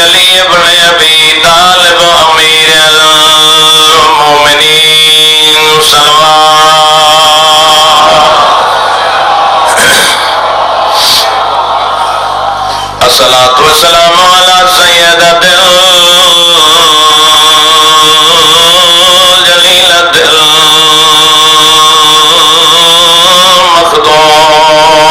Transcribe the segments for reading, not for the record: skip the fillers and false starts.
علی ابن ابی طالب امیر المومنین الصلاۃ والسلام علی سیدۃ جلیلۃ مخدومۃ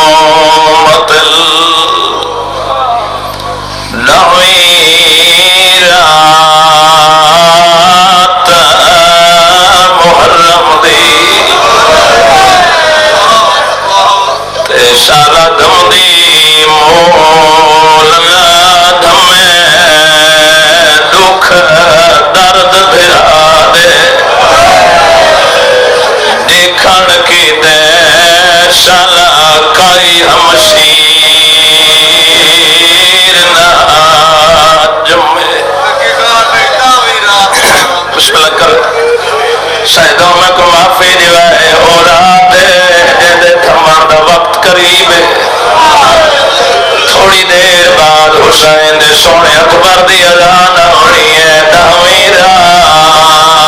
نویرات محرم دی سارا دم دی مولا دم دکھ درد بھرا دے دیکھن کی دے سالا کائی ہمشیر نہ جمے بسم اللہ کر شاہدوں میں کو معافی دیوائے ہو رہا دے دے تھمان دا وقت قریب ہے تھوڑی دیر بعد حسین دے سونے اکبر دی اذان ہونی ہے داویں رات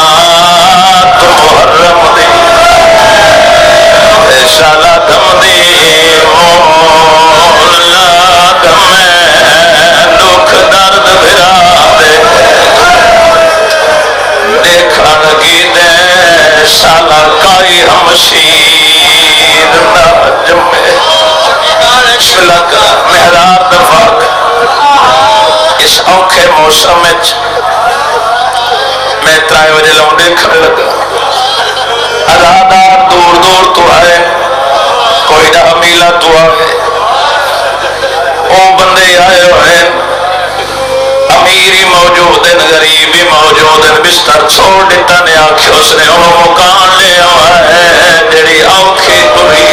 محرم دی شالا دم دی مولا دم دکھ درد بھرا دے دیکھن کی دے سالا کائی ہمشیر نہ جمے بسم اللہ کا محراب دفاق اس اوکھے موسم میں میں 3 بجے لاؤں دیکھنے لگا ازادار دور دور تو آئے کوئی نہ میلہ تو آئے او بندے آئے ہوئے امیری موجود ہیں غریبی موجود ہیں بستر چھوڑ دیتا نے آنکھیں اس نے وہ مکان لے آئے جڑی آنکھیں توڑی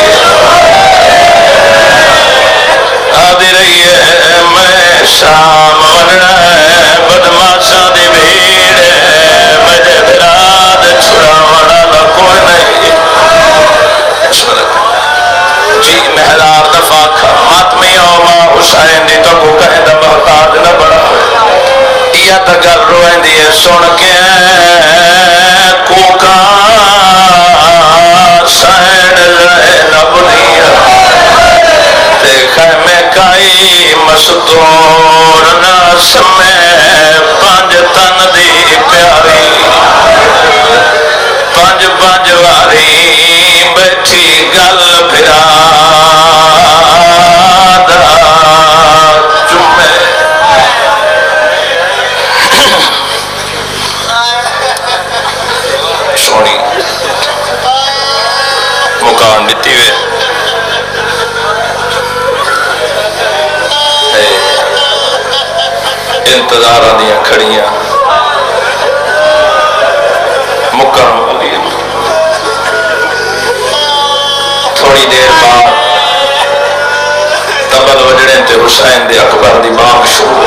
آدھی رہی ہے میں شام وننا ہے بدماشا دی بھیڑ ہے مجھے براد چھڑا وڑا نہ کوئی نہیں جی محراب دفاع ماتمی اوما حسین دی تو کو کہیں دا محتاج نہ بڑا یا تکر روئیں دیئے سن کے کوکا سینڈ لے نبنیا خیمے کائی مستور ناس میں 5 تن دی پیاری 5 واری بیٹھی گل پھرا دا چمے سونی مکان دیتی ہوئے انتظار دیا کھڑیاں مکان والی تھوڑی دیر بعد تبل وجڑے تے حسین دے اکبر دی بانگ شروع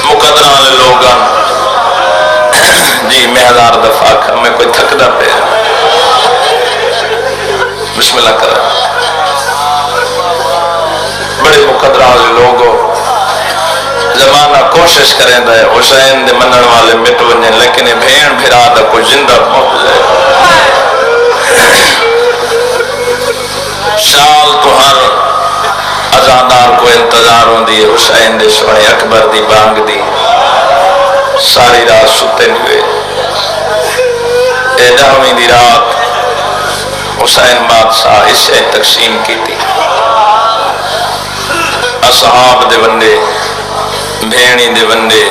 مقدران لوگاں جی میں 1000 دفعہ میں کوئی تھکدا پہ بسم اللہ کرا بڑے مقدران لوگوں زمانہ کوشش کریں دے حسین دے منن والے مٹ ونجن لیکن بھین بھرا دا کوئی زندہ موت جائے سال تو ہر ازادار کو انتظار ہوں دی حسین دے سونے اکبر دی بانگ دی ساری رات ستے ہوئے اے 10ویں دی رات حسین بادشاہ اسے تقسیم کی تھی اصحاب دے بندے بھینی دے بندے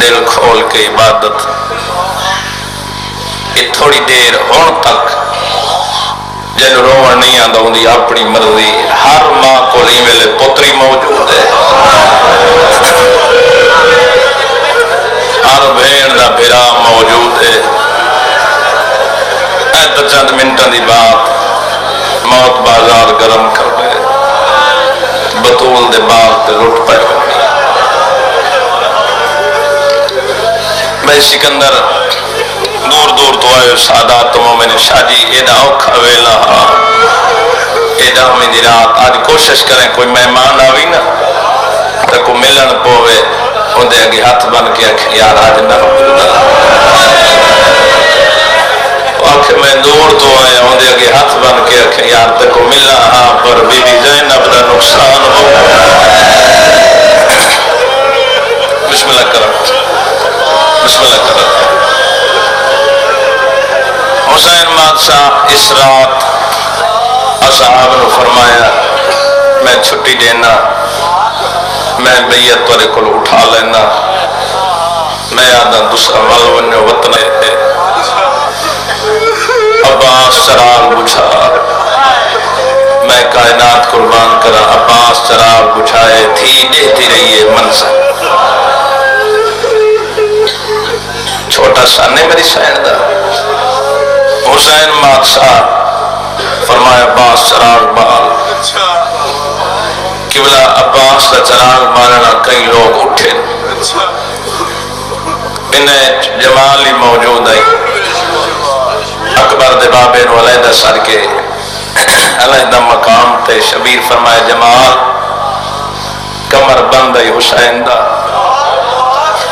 دل کھول کے عبادت یہ تھوڑی دیر ہون تک جن روڑ نہیں آدھا ہوں دی اپنی مرضی ہر ماں کو لی ملے پتری موجود ہے ہر بھین دا بھرا موجود ہے ایت چند منٹوں دی بات موت بازار گرم کر دے بطول دے باغ تے لٹ پائے میں سکندر دور دور تو آئے سادات تو میں نے شاہ جی ایڈا اوکھا ویلا ایڈا میں دی رات آج کوشش کریں کوئی مہمان آوی نا تو کو ملن پوے اندے اگے ہاتھ بن کے آکھیں یار آج نہ آنکھ میں دور تو آیا اندے اگے ہاتھ بن کے آکھیں یار تے کو ملا ہاں پر بی بی زینب دا نقصان ہو بسم اللہ کرم بسم اللہ کرم حسین بادشاہ اس رات اصحاب نے فرمایا میں چھٹی دینا میں بیعت والے کو اٹھا لینا میں آدھا دوسرا والونے وطن ہے عباس چراغ بجھا میں کائنات قربان کرا عباس چراغ بجھائے تھی دیتی رہیے منظر چھوٹا سانے میری سین دا حسین بادشاہ فرمایا عباس چراغ بال قبلہ عباس کا چراغ مارنا کئی لوگ اٹھے انہیں جمالی موجود ہے اکبر دے بابے نو علیحدہ سر کے علیحدہ مقام تے شبیر فرمایا جمال کمر بند ہے حسین دا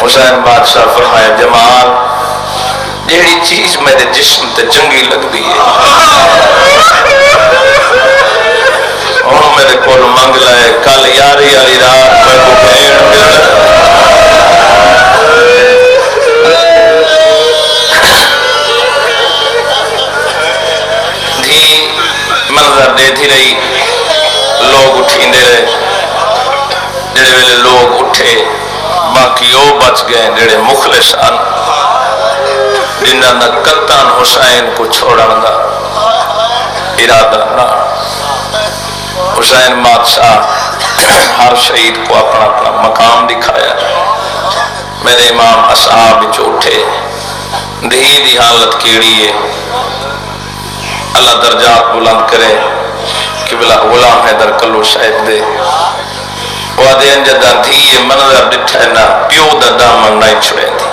حسین بادشاہ فرمایا جمال جیڑی چیز میرے جسم تے جنگی لگ دی ہے اور میرے کول منگ لائے کل یاری علی رات میں کو بھیڑ مل دھی منظر دے تھی رہی لوگ اٹھیں دے رہے جڑے ویلے لوگ اٹھے باقی او بچ گئے جڑے مخلصان جنہاں نہ قطعاً حسین کو چھوڑن دا ارادہ نہ حسین بادشاہ ہر شہید کو اپنا اپنا مقام دکھایا میرے امام اصحاب جو اٹھے دھی دی حالت کیڑی ہے اللہ درجات بلند کرے قبلہ غلام حیدر کلو شاہد دے وعدے انجدہ دھی منظر ڈٹھے نہ پیو دا دامن نہیں چھڑے تھی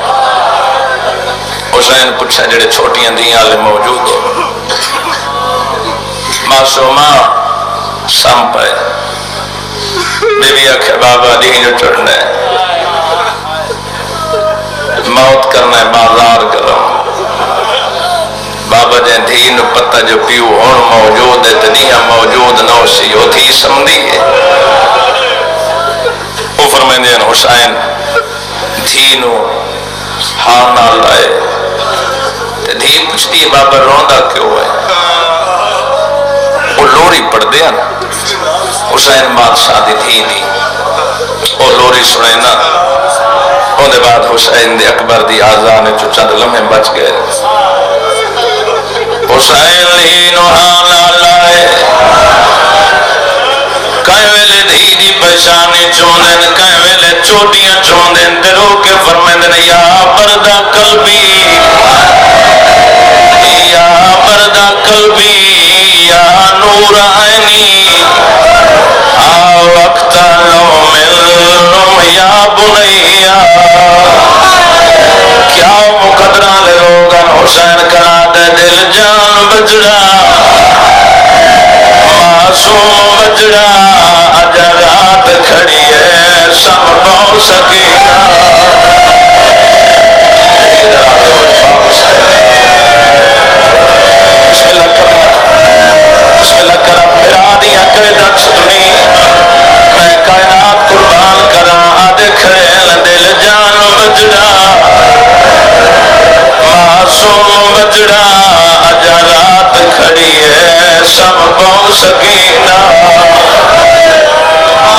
حسین پوچھا جڑے چھوٹیاں دیاں لے موجود ہو معصومہ سم پائے بی بی آکھے بابا دی جو چڑھنے موت کرنا ہے بازار کرو بابا جن دھی نو پتہ جو پیو ہون موجود ہے تنیہ موجود نو سی ہو تھی سمدھی ہے وہ فرمائنے ہیں حسین دھی نو ہاں نہ لائے دھی پوچھتی ہے بابا روندہ کیوں ہے وہ لوری پڑھ دیا نا حسین بادشاہ دی تھی دی وہ لوری سنے نا ان دے بعد حسین دے اکبر دی آزانے جو چند لمحے بچ گئے حسین لینو حالا لائے کہیں ویلے دی دی پہشانی چوندن کہیں ویلے چوٹیاں چوندن درو کے فرمیندن یا بردہ قلبی یا بردہ قلبی یا نور عینی آ وقت لو ملنم یا بنیا کیا مقدرہ لے روگن حسین کرا دے دل جان بجڑا معصوم بجڑا اجا رات کھڑی ہے سم بہو سکینہ بسم اللہ کرم پھرا دیا کہ دکھ سنی میں کائنات قربان کرا آدھے کھیل دل جان بجڑا معصوم بجڑا اجا رات کھڑی ہے سم بہو سکینہ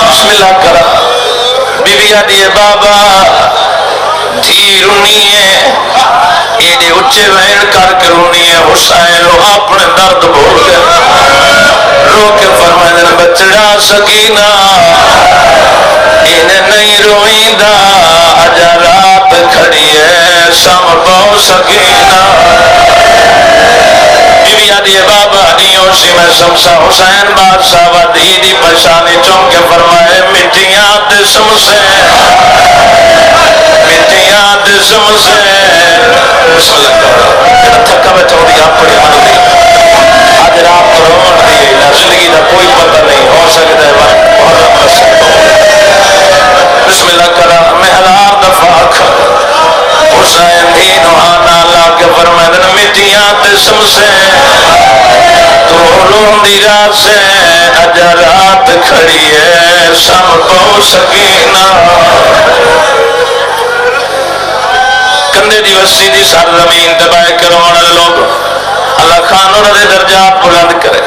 بسم اللہ کرم بی بی آدھیے بابا دھی رونی ہے ایڈے اچھے وین کر کے رونی ہے حسین رو اپنے درد بھول گئے رو کے فرمائن بچڑا سکینہ انہیں نہیں روئیندہ اجا رات کھڑی ہے سم بہو سکینہ بی بی آدھیے بابا دیوں سی میں سمسا حسین بادشاہ و دی پشانی چون کے فرمائے مٹیاں دسم سے مٹیاں دسم سے بسم اللہ کرو تھکا میں تھوڑی آپ پڑی من دی آج رات رون دی زندگی دا کوئی پتہ نہیں ہو سکتا ہے مٹیاں تے سمسے تو روندی رات سے اج رات کھڑی ہے سم کو سکینہ کندے دی وسی دی سر زمین دبائے کرون لوگ اللہ خان انہوں نے درجات بلند کرے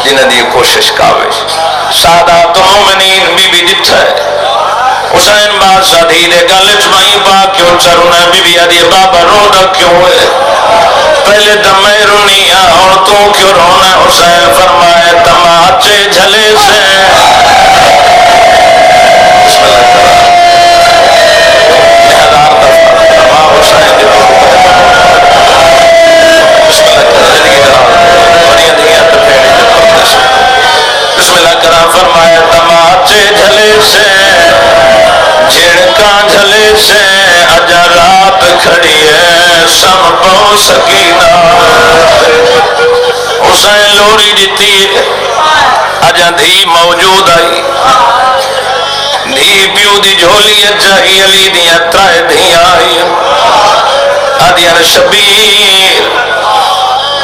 جنہیں دی کوشش کاوش سادات مومنین بی بی جتھا ہے حسین بادشاہ دھیرے گل چمائی پا کیوں چرونا بی بی آدھی بابا رونا کیوں ہے پہلے دمیں رونی اور تو کیوں رونا حسین فرمائے تماچے جھلے سے بسم اللہ بسم اللہ کرام فرمایا تماچے جھلے سے جھڑکاں جھلے سے اجا رات کھڑی ہے سم پو سکینہ حسین لوری دیتی اجا دھی موجود آئی دھی پیو دی جھولی اجائی علی دیا ترائے دھیاں آئی آدھیان شبیر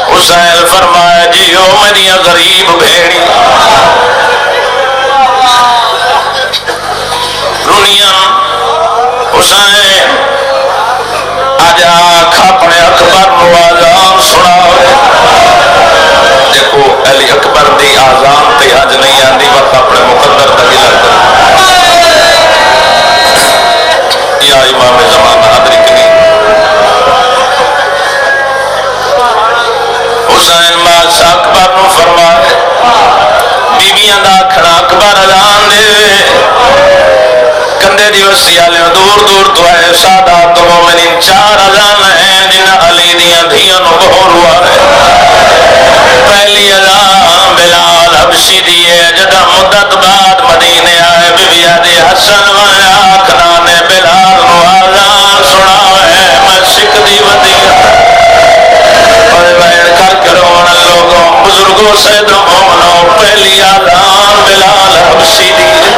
حسین فرمایا جیو میری غریب بھیڑی رونیاں حسین آجا کھاپنے اکبر نو آزان سناوے دیکھو علی اکبر دی آزان تے آج نہیں آندی وقت اپنے مقدر تگی لگتا یا امام زمان حضری کنی حسین بادشاہ اکبر نو فرمائے بیبیاں دا کھڑا اکبر اذان دے کندے دی وسیالے دور دور تو ہے سادات مومنین چار اذان ہیں جنہ علی دیاں دھیاں نو بہور ہوا ہے پہلی اذان بلال حبشی دیئے جدہ مدت بعد مدینے آئے بی بی آدھی حسن ویا کھنانے بلال نو آزان سناوے میں سکھ دی ودیہ اور بین کر کرون لوگوں بزرگوں سے دو مومنوں پہلی آزان بلال حبشی دیئے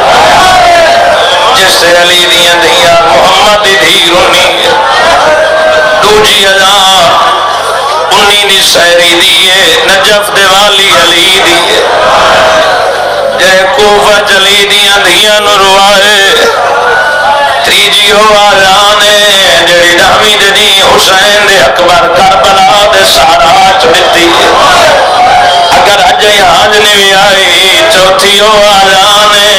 جس سے علی دیاں دیاں محمد دی رونی دوجی اذان انہی دی سہری دیئے نجف دیوالی علی دیئے جے کوفہ چلی دیاں دیاں نروائے تیجی ہو آزانے جڑی ڈامی دی حسین دے اکبر کربلا دے سہارا چڑھتی اگر اجے آج نہیں آئی چوتھی ہو آزانے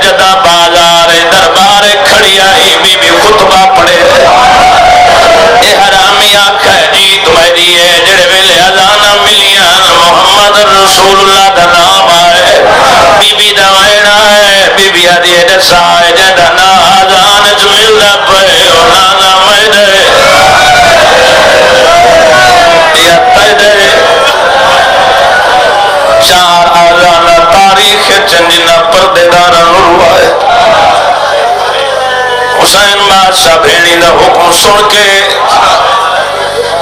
جدہ بازار دربار کھڑی آئی بی بی خطبہ پڑے اے حرامی آکھا جی تمہیں دیئے جڑے ویلے آزانہ ملیاں محمد رسول اللہ دا نام آئے بی بی دا وینا ہے بی بی آدھیے جسا ہے جدہ نا آزان جمیل دا پہ اولانا میدے یا تیدے چار آزانہ تاریخ چنجنہ پردے دارہ نروائے حسین بادشاہ بھیڑی دا حکم سن کے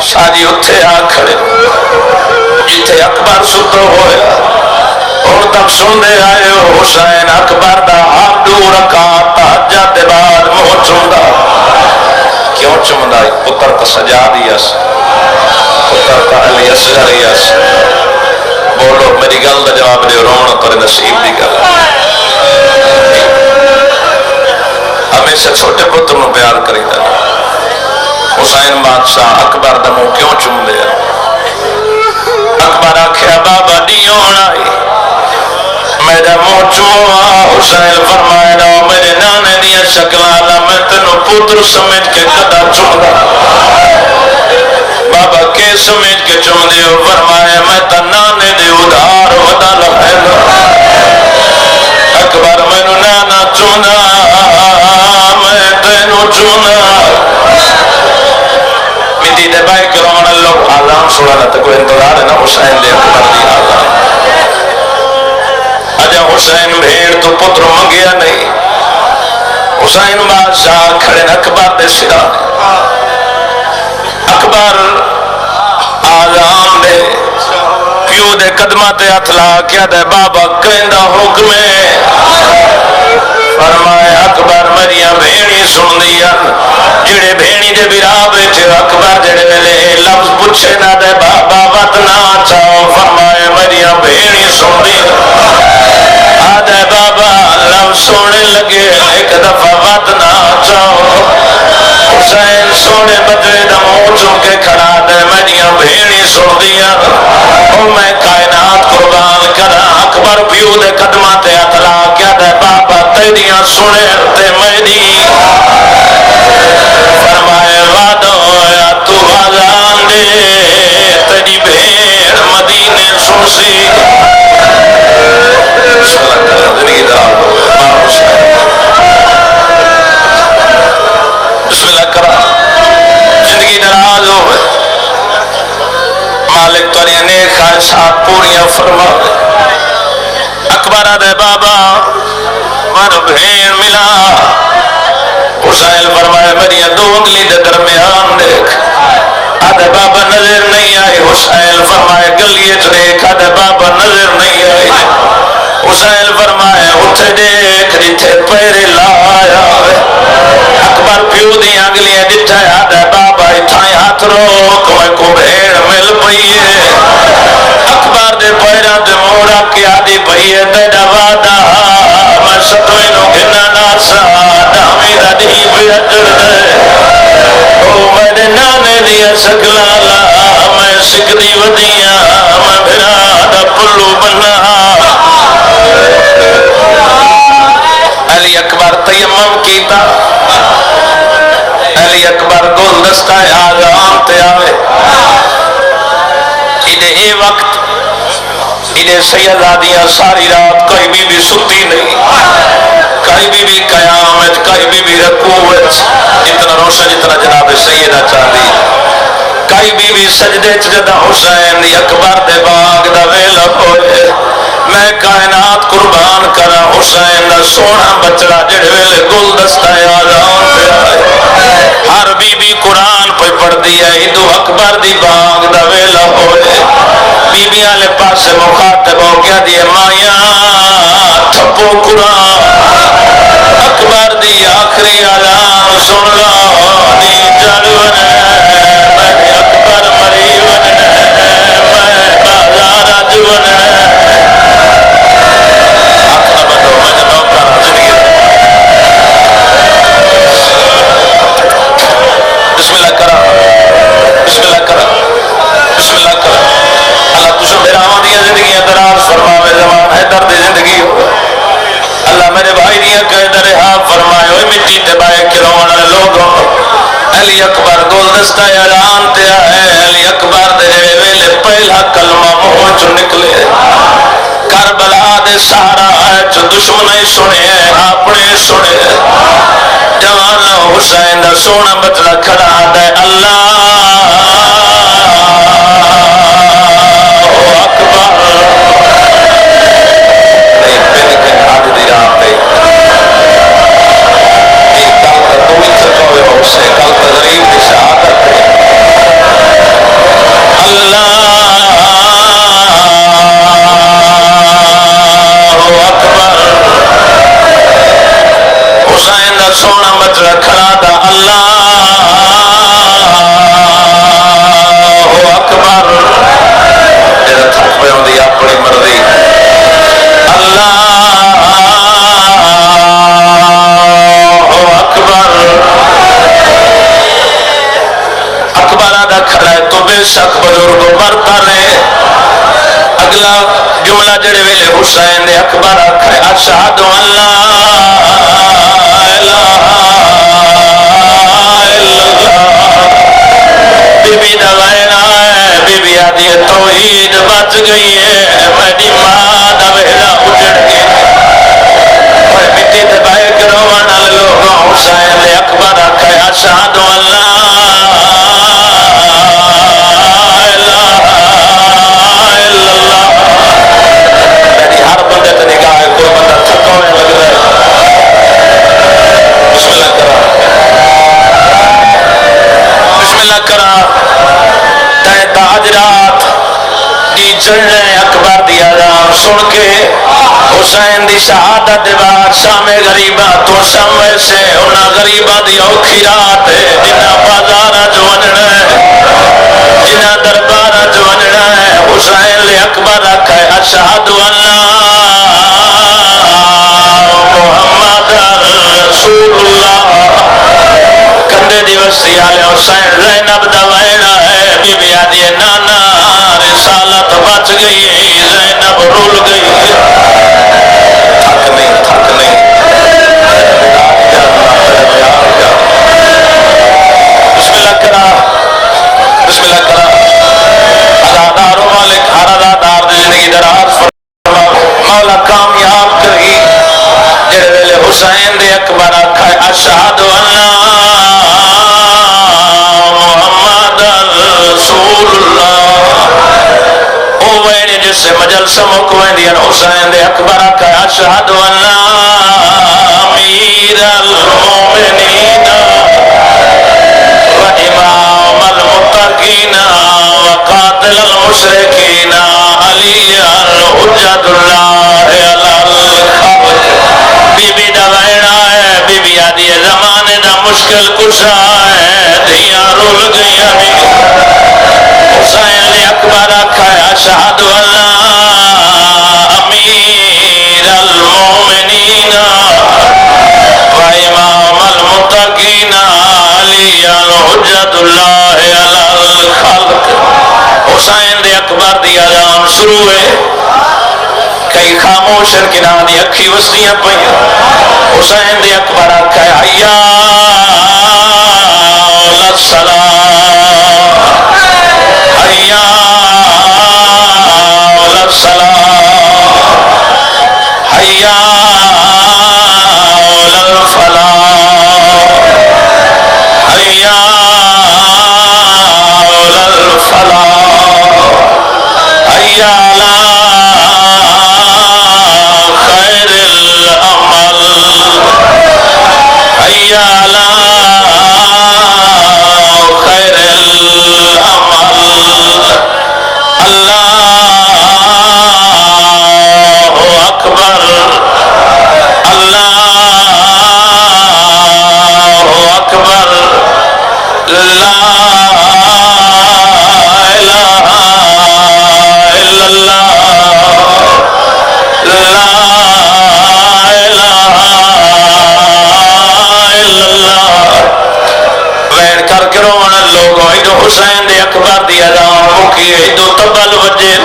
شاہ جی اتھے آ کھڑے جتھے اکبر ستو ہویا اور تک سن دے آئے ہو حسین اکبر دا آپ دو رکعت تہجد دے بعد منہ چمدا کیوں چمدا پتر کا سجا دیا پتر کا علی اصغر بولو میری گل دا جواب دے رونا تورے نصیب دی گل ہمیشہ چھوٹے پتر نو پیار کری دا حسین بادشاہ اکبر دا منہ کیوں چم دیا اکبر آکھیا بابا دیون آئی میرا منہ چموا حسین فرمائے نو میرے نانے دیا شکلالا میں تینو پتر سمجھ کے قدر چم دا بابا کے سمجھ کے چم دیو فرمائے میں تا نانے دے ادھار ودا لہے دا اکبر میں نو نانا چمنا میں تینو چمنا میدی دے بائی کرون اللہ آزان سنانا تو کوئی انتظار ہے نا حسین دے اکبر دی آزان اجا حسین بھیڑ تو پتر منگیا نہیں حسین بادشاہ کھڑے اکبر دے سرانے اکبر آزان دے پیو دے قدمہ تے اتلا کیا دے بابا کہندہ حکمے فرمایا اکبر میری بھیڑی سن دیا جڑے بھیڑی دے برا بیٹھے اکبر جڑے ویلے لفظ پوچھے نہ دے بابا وط نہ چاہو فرمایا میری بھیڑی سن دیا آدھے بابا لفظ سونے لگے ایک دفعہ وط نہ چاہو حسین سونے بدلے دا منہ چون کے کھڑا دے میری بھیڑی سن دیا او میں کائنات قربان کرا اکبر پیو دے قدمہ تے اطلاع کیا دے بابا تیریاں سنے تے میری فرمائے وعدہ ہویا تو آزان دے تیری بھیڑ مدینے سن سی بسم اللہ کرا زندگی ناراض ہوئے مالک توری نیک خواہشات پوریاں فرما اکبر دے بابا مر بھیڑ ملا حسین فرمائے میری دو انگلی دے درمیان دیکھ آدھے بابا نظر نہیں آئی حسین فرمائے گلیت دیکھ آدھے بابا نظر نہیں آئی حسین فرمائے اٹھے دیکھ جتھے پیرے لایا اکبر پیو دی انگلیاں جتھے آدھے بابا اتھائیں ہاتھ روک میں کو بھیڑ مل پئیے اکبر دے پیرہ دے مورا کی آدھی پئیے تیڑا وعدہ میں ستوینوں گھنا ناسا دامی دا دی بیجر دے او میرے نانے دیا سکلالا میں سکری ودیاں میں بھرا دا پلو بنا علی اکبر تیمم کیتا علی اکبر گلدستہ آزان تے آوے انہیں اے وقت انہیں سیدادیاں ساری رات کوئی بھی ستی نہیں کوئی بھی قیامت کوئی بھی رکوعت اتنا روشن اتنا جناب سیدہ چاہتی کوئی بھی سجدے جدہ حسین اکبر دے باغ دا ویلا ہوئے میں کائنات قربان کرا حسین دا سونا بچڑا جڑے ویلے گلدستہ آزان پہ آئے ہر بی قرآن پہ پڑھ دیا ہندو اکبر دی باغ دا ویلا ہوئے بی بی آلے پاس مخاطب ہو گیا دیئے مائیاں تھپو قرآن اکبر دی آخری آزان سن لو دی جلون میں اکبر مریون میں بازارہ جون بسم اللہ کرا بسم اللہ کرا بسم اللہ کرا اللہ تجھے میرا آمدیاں زندگیاں دراز فرماوے زمان ہے درد زندگی ہو اللہ میرے بھائی دیا قید رہا فرمائے ہوئے مٹی تبائے کرونا لوگوں علی اکبر گلدستہ اعلان تے آئے علی اکبر دے ویلے پہلا کلمہ منہ چو نکلے کربلا دے سارا ہے جو دشمنی سنے اپنے سنے جوان حسین دا سونا بچڑا کھڑا دے اللہ اکبر نہیں پہلے کہ آج دی رات ہے ایک کل کا دوئی چکا ہوئے حسین کل کا غریب کی شہادت ہے اللہ حسین دا سونا بچڑا کھڑا دا اللہ اکبر جیسا تھک پہ ہوں دی اپنی مرضی اللہ اکبر اکبر دا کھڑا ہے تو بے شک بزرگوں مرتا رہے اگلا جملہ جڑے ویلے حسین دے اکبر آکھے اشہد بی بی دا وینا ہے بی بی آدھی توحید بچ گئی ہے میری ماں دا ویلا اجڑ گئی اور مٹی دبائے کرونا لوگوں حسین دے اکبر آکھے اشہد میری ہر بندے تے نگاہ ہے کوئی بندہ تھکا ہوئے لگ رہا ہے بسم اللہ کرا بسم اللہ کرا تے تاج رات دی چڑھنے اکبر دی اذان سن کے حسین دی شہادت دے بعد شام غریباں تو شام ویسے انہاں غریباں دی اوکھی رات ہے جنہاں بازاراں چ ونجنا ہے جنہاں درباراں چ ونجنا ہے حسین لے اکبر آکھے اشہد ان لا محمد رسول اللہ کندے دی وسی آلے حسین زینب دا وینا ہے بی بی آدھی نانا رسالت بچ گئی زینب رول گئی تھک نہیں بسم اللہ کرا ازادار و مالک ہر ازادار دی زندگی دراز فرما مولا کامیاب کری جڑے ویلے حسین دے اکبر آکھے اشہد ان لا محمد رسول اللہ او ویڑے جس سے مجلس مکوین دیا حسین دے اکبر آکھے اشہد ان لا امیر المومنین و امام المتقین و قاتل المشرکین علی الحجت اللہ علی الخلق بی بی دا ویڑا ہے بی بی آدھی زمانے دا مشکل کشا ہے دیاں رول گئی حسین لے اکبر آکھا ہے اشہد ان لا امیر المومنین و امام المتقین علی الحجت اللہ علی الخلق حسین دے اکبر دی اذان شروع ہے کئی خاموشن کی نام دی اکھی وسیاں پئیاں حسین دے اکبر آکھے حیا للصلاۃ حیا للصلاۃ حیا للفلاح حیا للفلاح حیا حسین دے اکبر دی اذان مکی ایدو تبل وجے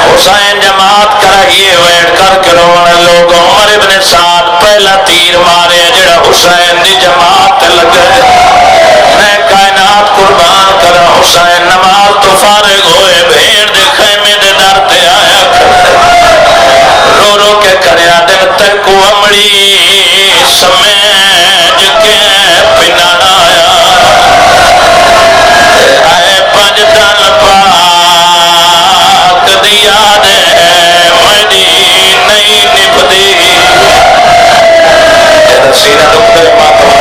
حسین جماعت کرائیے ویڑ کر کے رونے لوگ عمر ابن سعد پہلا تیر مارے جڑا حسین دی جماعت لگے میں کائنات قربان کرا حسین نماز تو فارغ ہوئے بھیڑ دے خیمے دے در تے آیا رو رو کے کریا دن تک کو امڑی سمیج کے پنانا آیا دن پاک دیا دے مجھے نہیں نبدی سینہ دکھتے ماتوا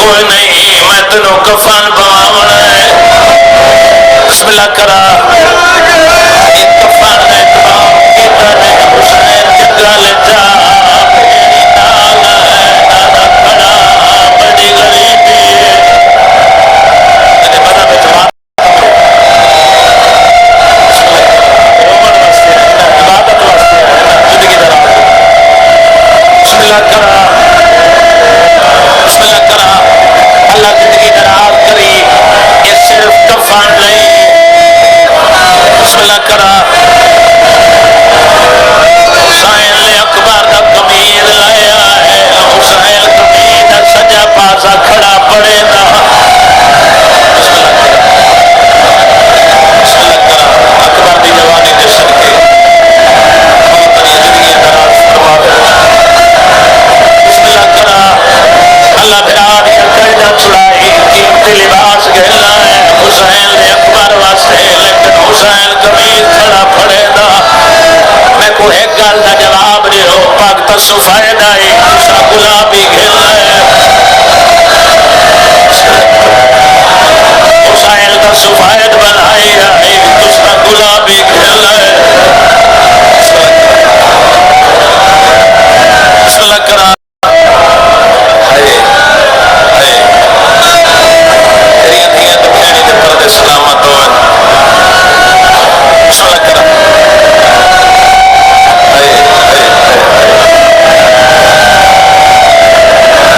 کوئی نہیں میں تینوں کفن پواونا ہے بسم اللہ کرا یہ کفن نے کام کیتا نے حسین جنگل جا میری نال ہے دادا کھڑا بڑی غریبی ہے تیرے بڑا میں جواب عبادت واسطے زندگی درا بسم اللہ کرا بسم اللہ کرا اللہ زندگی دراز کری یہ صرف کفن نہیں بسم اللہ کرا حسین نے اکبر کا قمیر لایا ہے حسین قمیر کا سجا پاسا کھڑا پڑے گا بسم اللہ کرا اکبر دی جوانی دے صدقے بہت بڑی زندگی دراز فرما دے بسم اللہ کرا اللہ بھرا دیا قیدہ چھڑائی قیمتی لباس گھلا ہے حسین نے اکبر واسطے لیکن حسین قمیر کھڑا پڑے گا میں کو ایک گل دا جواب دے ہو پاک تسو فائدہ ہی دوسرا گلابی گھلا ہے حسین تسو فائد بنائی ہے دوسرا گلابی گھلا ہے بسم اللہ کرا سلامت ہو بسم اللہ کرا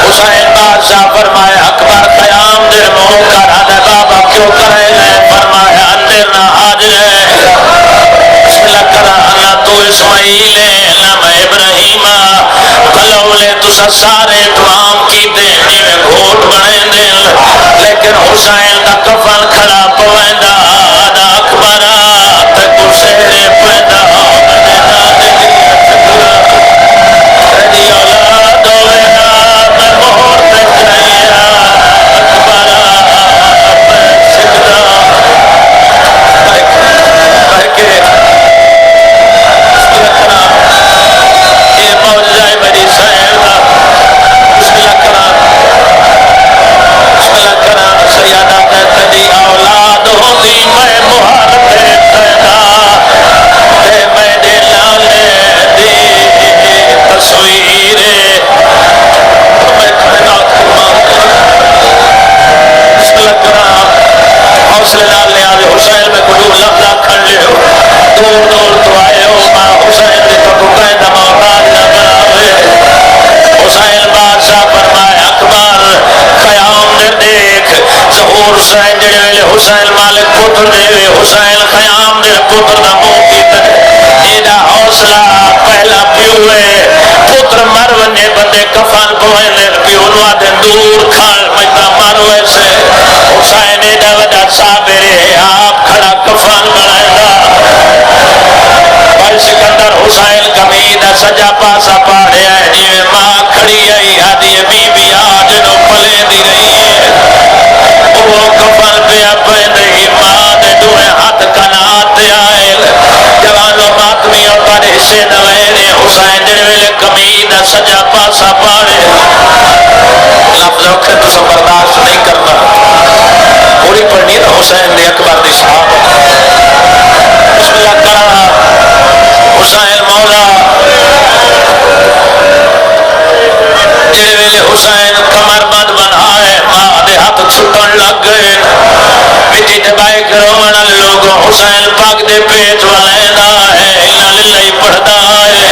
حسین بادشاہ فرمایا اکبر قیام دیر منہ کر آدھے بابا کیوں کرے لے فرمایا اندر نہ حاضر ہے بسم اللہ کرا نہ تو اسماعیل ہے نہ میں ابراہیم کلولے تسا سارے دوام کی دینی میں گھوٹ بنے دل لیکن حسین دا کفن کھڑا پویندا آدھا اکبر تے کسے پیدا دینا دیکھیا چکرا تیری اولاد ہوئے میں مہر تے چاہیا اکبر میں سکھدا کہہ کے بسم اللہ کرا یہ موجزہ بڑی سہل دا بسم اللہ کرا بسم اللہ کرا سیادہ کہتے دی اولاد ہوندی میں مہارت پیدا تے میں دے لالے دی تصویر میں کائنات قربان بسم اللہ کرا حوصلے لالے آج حسین میں کوئی لفظہ کھڑ لے ہو دور دور تو آئے ہو ماں حسین دی تو قیدہ محتاج نہ بناوے حسین بادشاہ فرمایا اکبر قیام دے دیکھ ظہور حسین جڑے ویلے حسین مالک پتر دے حسین قیام دے پتر دا منہ کیتا ایڈا حوصلہ پہلا پیو ہے پتر مرنے بندے کفن پوئے پیو نوا دے دور کھال مجھتا مروے سے حسین ایڈا وڈا صابر ہے آپ کھڑا کفن بنائے گا بھائی سکندر حسین کمید سجا پاسا پاڑے ہے جیوے ماں کھڑی آئی آدھی بی بی آج نو پلے دی رہی ہے وہ کفن پہ اپنے دہی ماں دے دوئے ہاتھ کنات آئے جوانو ماتمی اور پر حصے نوینے حسین جنویلے کمید سجا پاسا پاڑے لفظ اکھے تو سو برداشت نہیں کرنا پوری پڑھنی نا حسین نے اکبر دی صحابہ بسم اللہ کرا حسین مولا جڑے ویلے حسین کمر بند بنائے ماں دے ہاتھ چھٹن لگ گئے مٹی دبائے کروڑ لوگ حسین پاک دے پیٹ والینا ہے اللہ پڑھتا ہے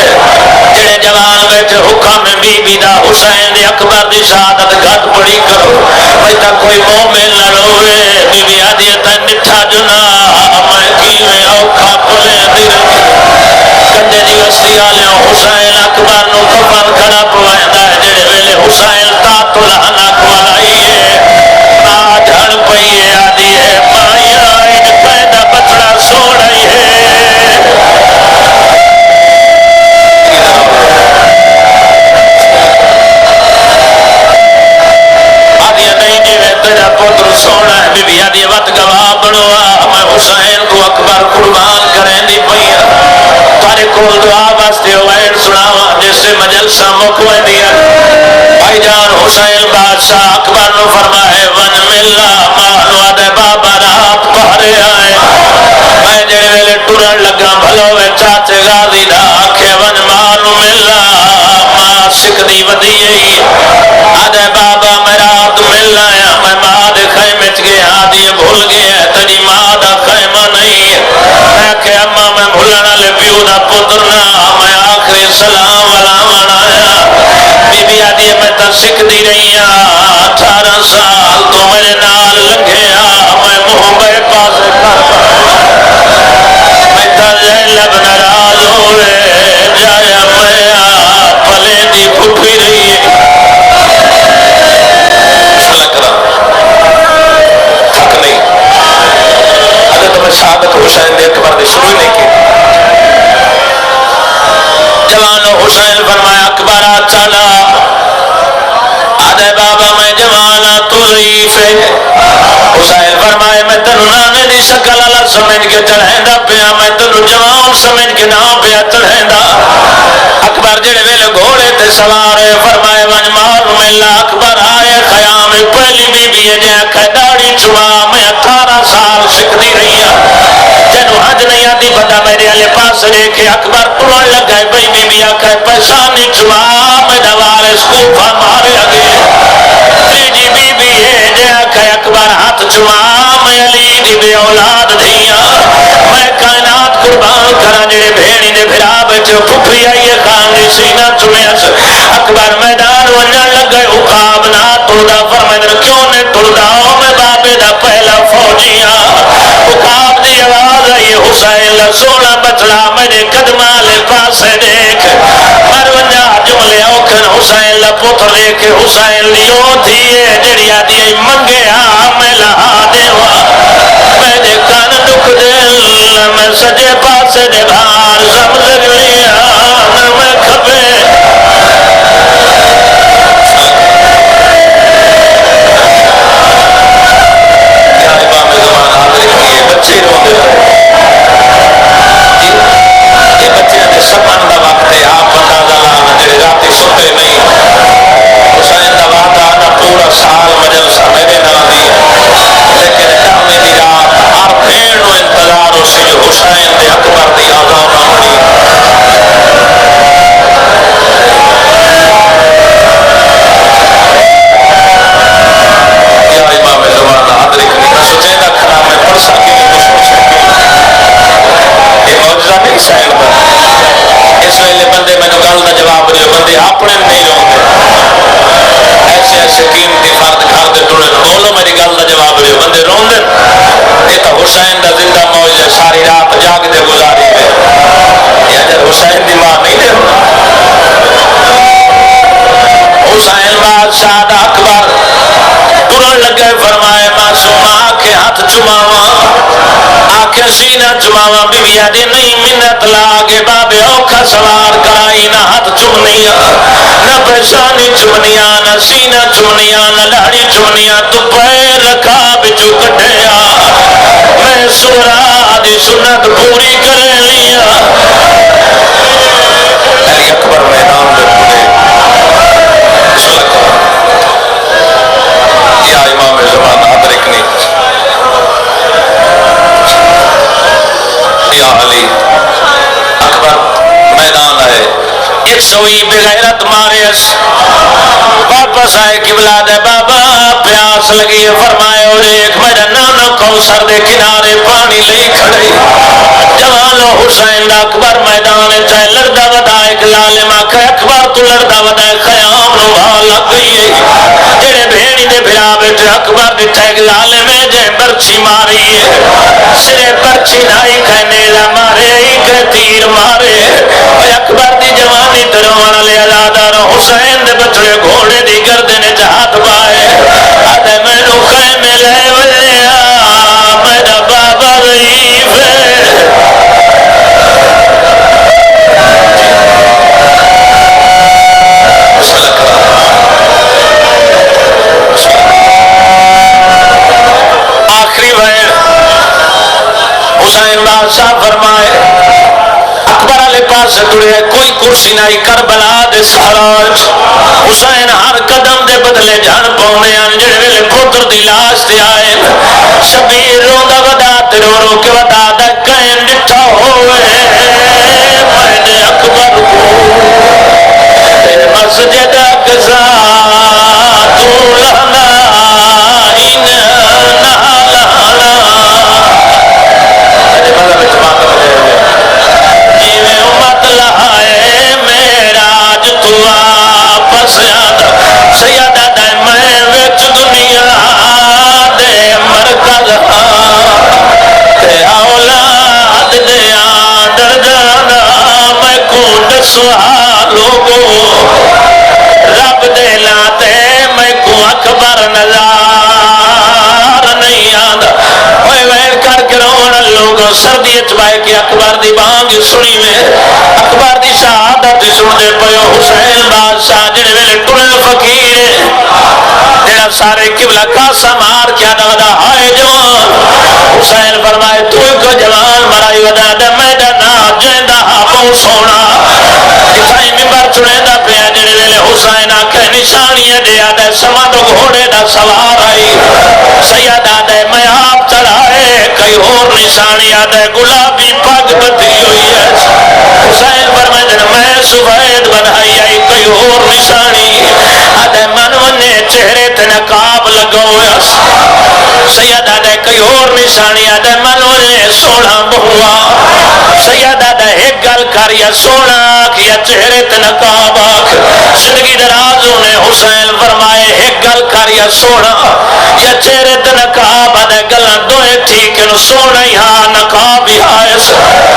جڑے جوان بیٹھے حکم بی بی دا حسین دے اکبر دی شہادت گھٹ پڑی کرو بھئیتا کوئی مومن نہ روئے بی بی آدیتا نٹھا جنا میں کیویں اوکھا پلے دل کنجے دی وستی آلے حسین اکبر نو کفن کھڑا پوائندہ ہے جڑے ویلے حسین تات الحنک والائیے ماں جھڑ پئیے آدھی ہے مائی آئین پیدا بچڑا سوڑائی ہے آدھی نہیں جیوے تیرا پتر سوڑا ہے بی بی آدھی وقت گواہ بڑھوا میں حسین کو اکبر قربان کریں دی پئیے تارے کول دعا باستے ہوئے سناوا جیسے مجلسہ مکوئے دیا بھائی جان حسین بادشاہ اکبر نو فرمائے ون ملا مانو آدھے بابا رات پہرے آئے میں جڑے ویلے ٹرن لگا بھلو وے چاچے غازی دا آکھے ون مانو ملا ماں سکھ دی ودی آدھے بابا میں رات ملنا ہے میں ماں دے خیمے چ گیا آدھی بھول گیا تیری ماں دا خیمہ نہیں میں کہ اماں میں بھولنا لے پیو دا پتر نہ میں آخری سلام والا منایا بی بی آدھی میں تا سکھ دی رہی 18 سال تو میرے نال لنگیا میں محبے پاس میں تا زینب ناراض ہوئے جایا میں پلے دی پھپھی رہی تھک نہیں اگر تمہیں شہادت حسین دے اکبر نے شروع نہیں کی جوانو حسین فرمایا اکبر چلا آدھے بابا میں جوانا تو ضعیف ہے حسین فرمائے میں تنو نانے دی شکل اللہ سمجھ کے چڑھیں دا پیا میں تنو جوان سمجھ کے نام پیا چڑھیں دا اکبر جڑے ویلے گھوڑے تے سوارے فرمائے ون مار ملا اکبر آئے خیام پہلی بی بی جے کھڑاڑی چھوا میں 18 سال سکھتی رہی جنو حج نہیں آتی بندہ میرے علی پاس دیکھے اکبر ٹرن لگائے بھئی بی بی آکھے پیسانی چھوا میں دوارے سکوفہ مارے اگے تیجی بی بی جے آکھے اکبر ہاتھ چھوا میں علی دی بے اولاد دھیاں میں کائنات قربان کرا جڑے بھیڑی دے بھرا بچے پھپھی آئیے خان دی سینہ چمیس اکبر میدان ونجا لگئے اقاب نہ ٹوڑا فرمائے کیوں نے ٹوڑا میں بابے دا پہلا فوجیاں اقاب دی آواز آئی حسین لسونا بچڑا میرے قدمہ لے پاسے دیکھ مرونجا جملے اوکھن حسین لپوتر دیکھ حسین لیو دیئے جڑیا دیئے منگے میں لہا دیوا میں دے کان دکھ دل میں سجے پاسے دے بھار زمزگ لیا میں کھپے کیا امام زمان حاضر کیے بچے رو دے یہ بچے دے سپن دا وقت ہے آپ اندازہ لانا جڑے راتی ستے نہیں حسین دا وعدہ نا پورا سال مجلسہ میرے نال دی لیکن کامے دی رات ہر بھیڑ نو انتظار ہو سی جو حسین دے اکبر دی آزاد آمنی یا امام زمان حاضر کنی میں سوچے دا کھڑا میں پڑھ سکی نہیں کچھ ہو سکی یہ موجزہ نہیں سائل پر اس ویلے بندے میں گل دا جواب دیو بندے اپنے نہیں رون ایسے ایسے قیمتی فرد گھر دے ٹوڑن بولو میری گل دا جواب دیو بندے رون دن یہ تو حسین دا زندہ موجزہ ساری رات جاگ دے گزاری ہے یا جب حسین دی ماں نہیں دے حسین بادشاہ دا اکبر ٹرن لگے فرمائے معصوم آکھے ہاتھ چماوا آکھے سینہ چماوا بی بی آدھی نہیں منت لاگے بابے اوکھا سوار کرائی نہ ہاتھ چمنیا نہ پیشانی چمنیا نہ سینہ چمنیا نہ لہڑی چمنیا تو پیر رکھا بچو کٹیا میں سورا دی سنت پوری کرے لیا علی اکبر میدان دے پڑے یا امام زمان ادرکنی یا علی اکبر میدان آئے ایک سوئی بغیرت مارس واپس آئے قبلہ دے بابا پیاس لگی فرمائے اور ایک میرا نانا کوثر دے کنارے پانی لئی کھڑی جوانو حسین دا اکبر میدان چاہے لڑدا ودا ایک لالمہ کہ اکبر تو لڑدا ودا خیام نو بھا لگ گئی جڑے بھیڑی دے بھرا بیٹھے اکبر دے چاہے لالمہ جے برچی ماری سرے برچی نائی کہ نیلا مارے کہ تیر مارے اکبر دی جوانی تروان لے علادار حسین دے بچڑے گھوڑے دی گردن جہات بائے آدھے میں نو خیمے لے ولیا میرا بابا ضعیف ہے آخری بھائی حسین بادشاہ فرمائے اکبر علی پاس ٹرے کوئی کرسی نہیں کربلا دے سہراج حسین ہر قدم دے بدلے جان پاؤنے ہیں جڑے ویلے پتر دی لاش تے آئے شبیر روندا ودا تے رو رو کے ودا دا کہیں ڈٹھا ہوئے میں اکبر کو مسجد اقصا تو لہنا ان نالا جیویں امت لائے میراج تو واپس آد سیدہ دے میں وچ دنیا دے مرکز تے اولاد دے آدر جانا میں کو دسوا لوگو رب دے لاتے میں کو اکبر نظار نہیں آدھا ہوئے وین کر کے رونا لوگوں سردی اچبائے کہ اکبر دی بانگ سنی میں اکبر دی شہادت سن دے پہو حسین بادشاہ جنہیں ویلے ٹرے فقیر جنہا سارے قبلہ کاسا مار کیا دا ہائے جوان حسین فرمائے تو کو جوان مرائی ودا دا میدنا جیندہ ہاپوں سونا جتائی ممبر چڑے دا پیا جنہیں ویلے حسین آکے نشانیاں دیا دے سمد گھوڑے دا سوار آئی سیدہ دے میں آپ چڑھائے کئی اور نشانیاں دے گلابی پاک بتی ہوئی ہے حسین فرمائے میں سفید بنائی آئی کئی اور نشانی آدھے منونے چہرے تے نقاب لگویا سیدہ دے کئی اور نشانی آدھے منونے سونا بہوا سیدہ دے ایک گل کر یا سونا کیا چہرے تے نقاب آکھ زندگی درازوں نے حسین فرمائے ایک گل کر یا سونا یا چہرے تے نقاب آدھے گلن دوئے ٹھیک ہے سونا یہاں نقاب ہی آئیس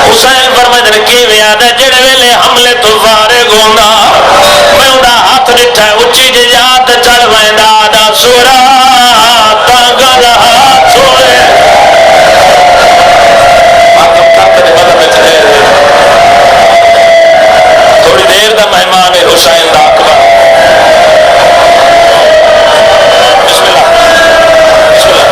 حسین فرمائے کیویں آدھے جڑے ویلے حملے تو فارغ ہوندا میں اندہ ہاتھ ڈٹھا اچھی جی یاد چڑھ ویندا دا سورا تانگل ہاتھ چھوڑے ماتم کرتے نے مدد میں چلے تھوڑی دیر دا مہمان حسین دا اکبر بسم اللہ بسم اللہ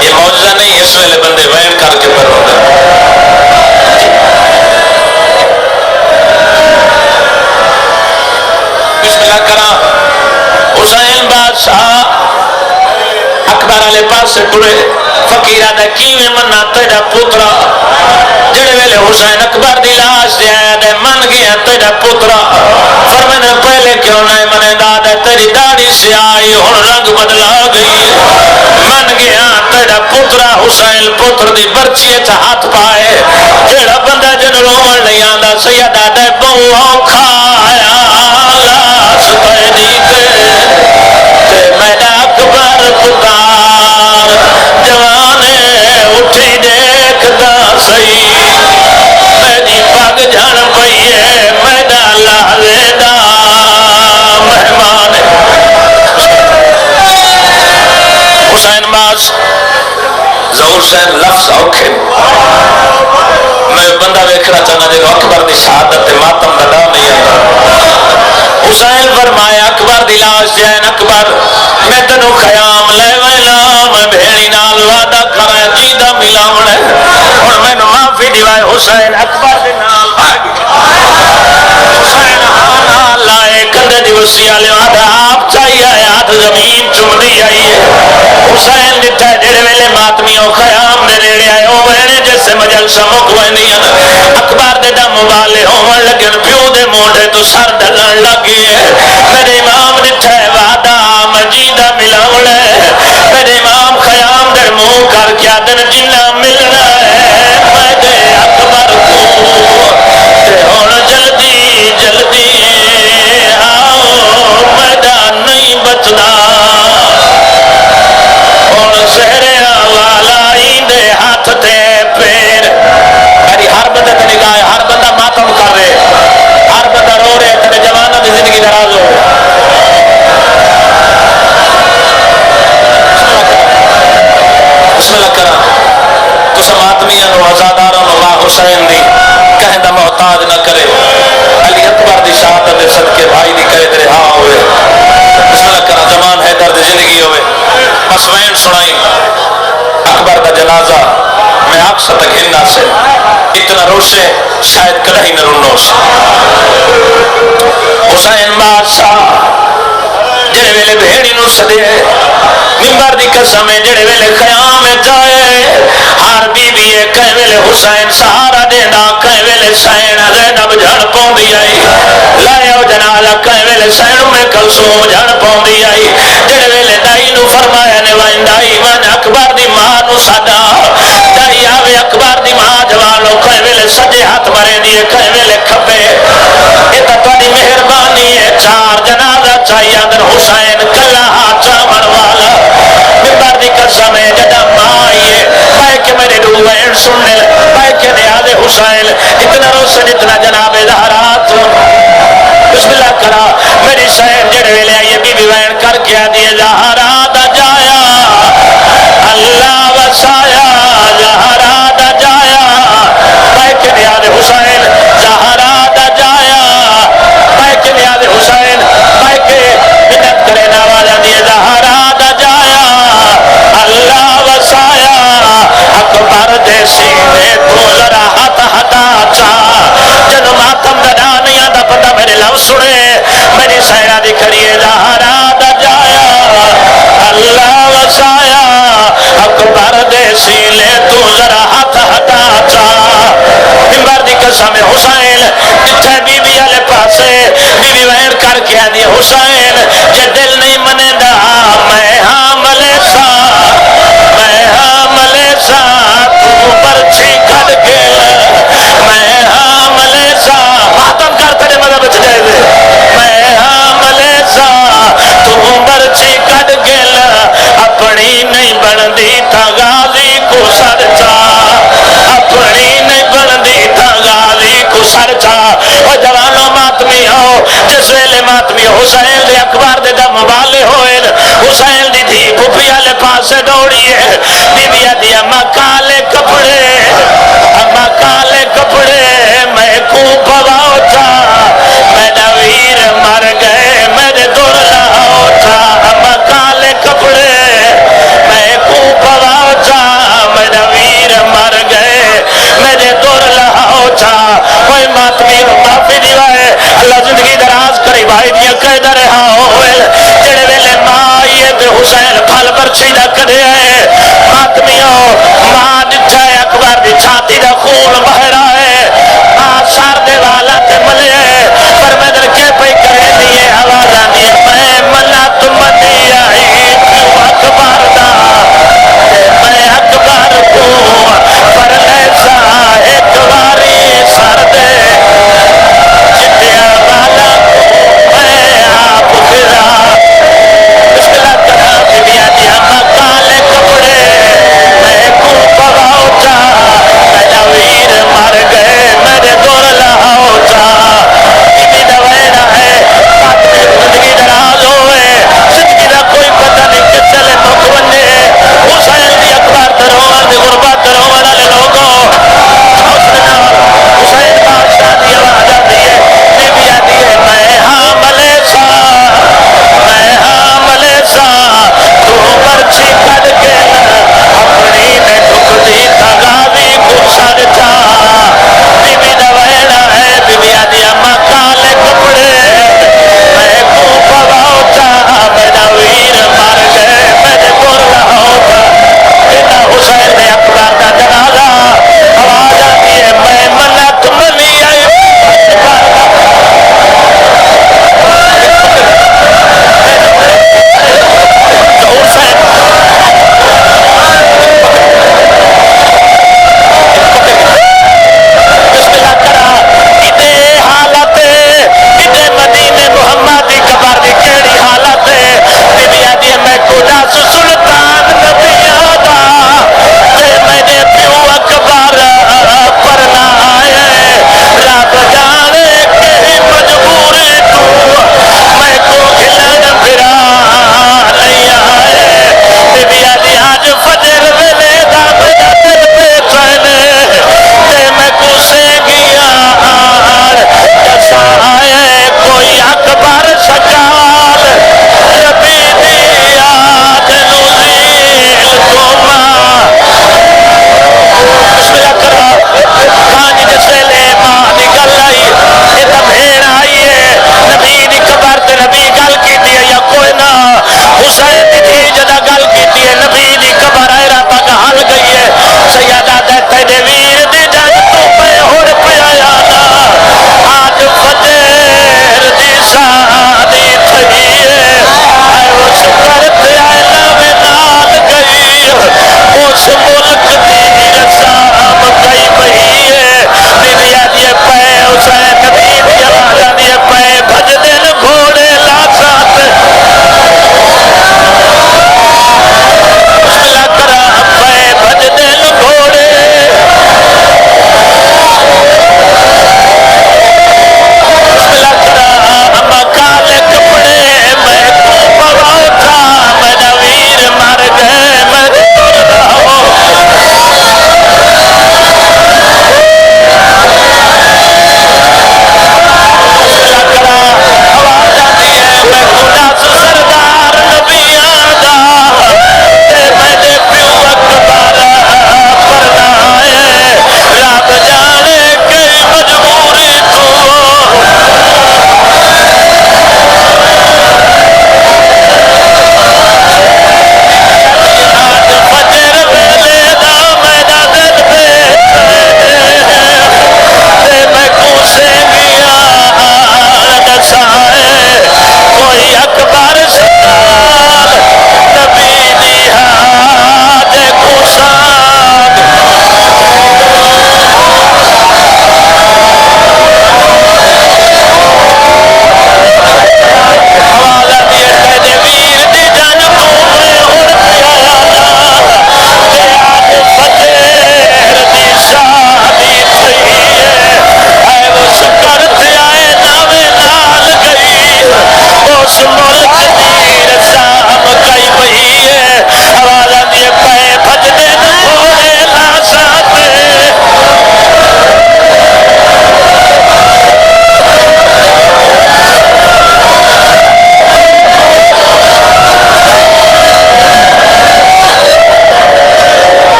یہ معجزہ نہیں اس ویلے بندے وین کر کے پر ہوتا بسم اللہ کرا حسین بادشاہ اکبر علیہ پاس سے ٹرے فقیرہ دے کیویں مننا تیرا پترا جڑے ویلے حسین اکبر دی لاش دے آیا دے من گیا تیرا پترا فرمائے پہلے کیوں نہیں منے دادا تیری داڑھی سے آئی ہن رنگ بدلا گئی من گیا تیرا پترا حسین پتر دی برچی اچھا ہاتھ پائے جڑا بندہ جن رومن نہیں آندا سیدہ دے بہو کھایا لاش تیری تے میرا اکبر پتار جوانے اٹھی دیکھتا سی میری پگ جان پئیے میرا لالے دا مہمان حسین باز ظہور سین لفظ اوکھے میں بندہ ویکھنا چاہنا جے اکبر دی شہادت ماتم دا نہیں آتا حسین فرمایا اکبر دی لاش جین اکبر میں تنو خیام لے ویلا میں بھیڑی نال وعدہ کریں جیدہ ملاؤں ہے اور میں نو معافی دیوائے حسین اکبر دی نال حسین ہانا لائے کندے دی وسیع لے وعدہ آپ چاہیے ہاتھ زمین چم دی آئیے حسین دیتا ہے جڑے ویلے ماتمیوں خیام دے نیڑے آئے ہو وینے جیسے مجل سمک وینی اکبر دے دم والے ہون لگن پیو دے موڑے تو سر ڈلن لگی میرے امام دیتا ہے وعدہ مجیدہ ملاؤں ہے میرے امام خیام در منہ کر کیا دن جنہ ملنا ہے میں دے اکبر کو تے ہون جلدی جلدی آؤ میدان نہیں بچنا ہون سہرے والا دے ہاتھ تے پیر میری ہر بندہ تے نگاہ ہر بندہ ماتم کر رہے ہر بندہ رو رہے تے جوانہ دی زندگی دراز ہو بسم اللہ کرا تو روسے شاید کدی نہ رونو سی حسین بادشاہ جڑے ویلے بھیڑی نو سدے ممبر دی قسم ہے جڑے ویلے قیام جائے ہر بی بی کئی ویلے حسین سہارا دینا کئی ویلے سین زینب جھڑ پوندی آئی لایا جنازہ کئی ویلے سین میں کلثوم جھڑ پوندی آئی جڑے ویلے دائی نو فرمایا نے وائن دائی وائن اکبر دی ماں نو سدا دائی آوے اکبر دی ماں جوانو کئی ویلے سجے ہاتھ مرے دیے کئی ویلے کھپے یہ تو تاری مہربانی ہے چار جنازہ چاہیے اندر حسین کلا ہاتھ چامن والا ممبر دی قسم ہے جدا ماں آئیے بھائی کہ میرے دوین سننے بھائی کہ نیاز حسین اتنا روشن اتنا جناب زہرات بسم اللہ کرا میری سین جڑے ویلے آئیے بی بی وین کر کے آدھیے زہرات جایا اللہ وسایا زہرات جایا بھائی کہ نیاز حسین زہرات جایا بھائی کہ نیاز حسین بھائی کہ منت کرے نوازہ دیے زہرات جایا اللہ وسایا اکبر دے سینے تو ذرا ہاتھ ہٹا چاہ جنو ماتم دنا نہیں آدھا پتہ میرے لو سنے میری سیرہ دی کریے زہرات جایا اللہ وسایا اکبر دے سینے تو ذرا ہاتھ ہٹا چاہ ممبر دی قسم حسین کتھے بی بی والے پاسے بی بی وین کر کے آدھی حسین جے دل نہیں منے دا میں حامل سا میں حامل سا تو برچھی کھڑ کے میں حامل سا ماتم کر تجھے مدد بچ جائے دے میں حامل سا تو برچھی کھڑ کے اپنی نہیں بندی تھا غازی کو سر چا اپنی نہیں بندی تھا غازی کو سر چا او جوانوں ماتمی ہو جس ویلے ماتمی حسین دے اکبر دے دم والے ہوئے حسین دی تھی پھوپھی والے پاسے دوڑیے بی بی آدھی اما کالے کپڑے اما کالے کپڑے میں کو پواؤ تھا میرا ویر مر گئے میرے دور لاؤ تھا اما کالے کپڑے میں کو پواؤ تھا میرا ویر مر گئے میرے دور لاؤ تھا کوئی ماتمی معافی دیوائے اللہ زندگی دراز کری بھائی دیا قیدہ رہا ہوئے جڑے ویلے ماں آئیے دے حسین پھل برچی دا کدھے آئے ماتمیوں ماں جتھا ہے اکبر دی چھاتی دا خون بہرا ہے ماں سار دے والا تے ملے پر میں در کے پہ کرے دیئے آوازہ دیئے میں منا تو منی آئی کیوں اکبر دا میں اکبر کو پر ایسا ایک باری سر دے جتیا والا کو میں آپ خدا بسم اللہ کرا بی بی آدھی ہم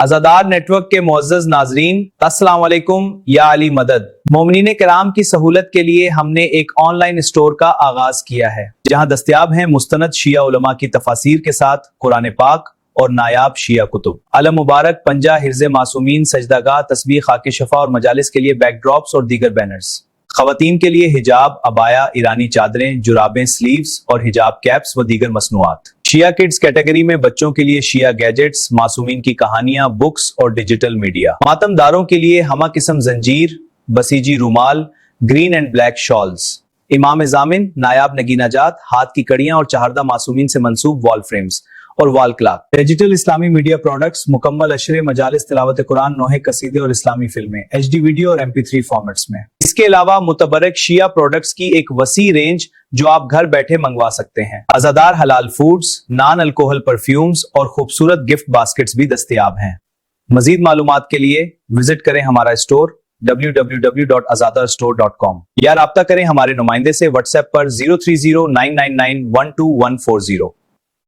ازادار نیٹ ورک کے معزز ناظرین، السلام علیکم یا علی مدد۔ مومنین کرام کی سہولت کے لیے ہم نے ایک آن لائن اسٹور کا آغاز کیا ہے جہاں دستیاب ہیں مستند شیعہ علماء کی تفاسیر کے ساتھ قرآن پاک اور نایاب شیعہ کتب، علم مبارک، پنجہ، حرز معصومین، سجدہ گاہ، تسبیح، خاک شفا اور مجالس کے لیے بیک ڈراپس اور دیگر بینرز، خواتین کے لیے حجاب، عبایا، ایرانی چادریں، جرابیں، سلیوز اور حجاب کیپس و دیگر مصنوعات۔ شیعہ کڈز کیٹیگری میں بچوں کے لیے شیعہ گیجٹس، معصومین کی کہانیاں، بکس اور ڈیجیٹل میڈیا۔ ماتم داروں کے لیے ہمہ قسم زنجیر، بسیجی رومال، گرین اینڈ بلیک شالز، امام ضامن، نایاب نگینہ جات، ہاتھ کی کڑیاں اور چہاردہ معصومین سے منسوب وال فریمز اور وال کلاک، ڈیجیٹل اسلامی میڈیا پروڈکٹس، مکمل اشرے، مجالس تلاوت قرآن، نوحے قصیدے اور اسلامی فلمیں HD ویڈیو اور MP3 فارمیٹس میں۔ اس کے علاوہ متبرک شیعہ پروڈکٹس کی ایک وسیع رینج جو آپ گھر بیٹھے منگوا سکتے ہیں۔ ازادار حلال فوڈز، نان الکوہل پرفیومز اور خوبصورت گفٹ باسکٹس بھی دستیاب ہیں۔ مزید معلومات کے لیے وزٹ کریں ہمارا اسٹور www.azadarstore.com یا رابطہ کریں ہمارے نمائندے سے واٹس ایپ پر 03099912140۔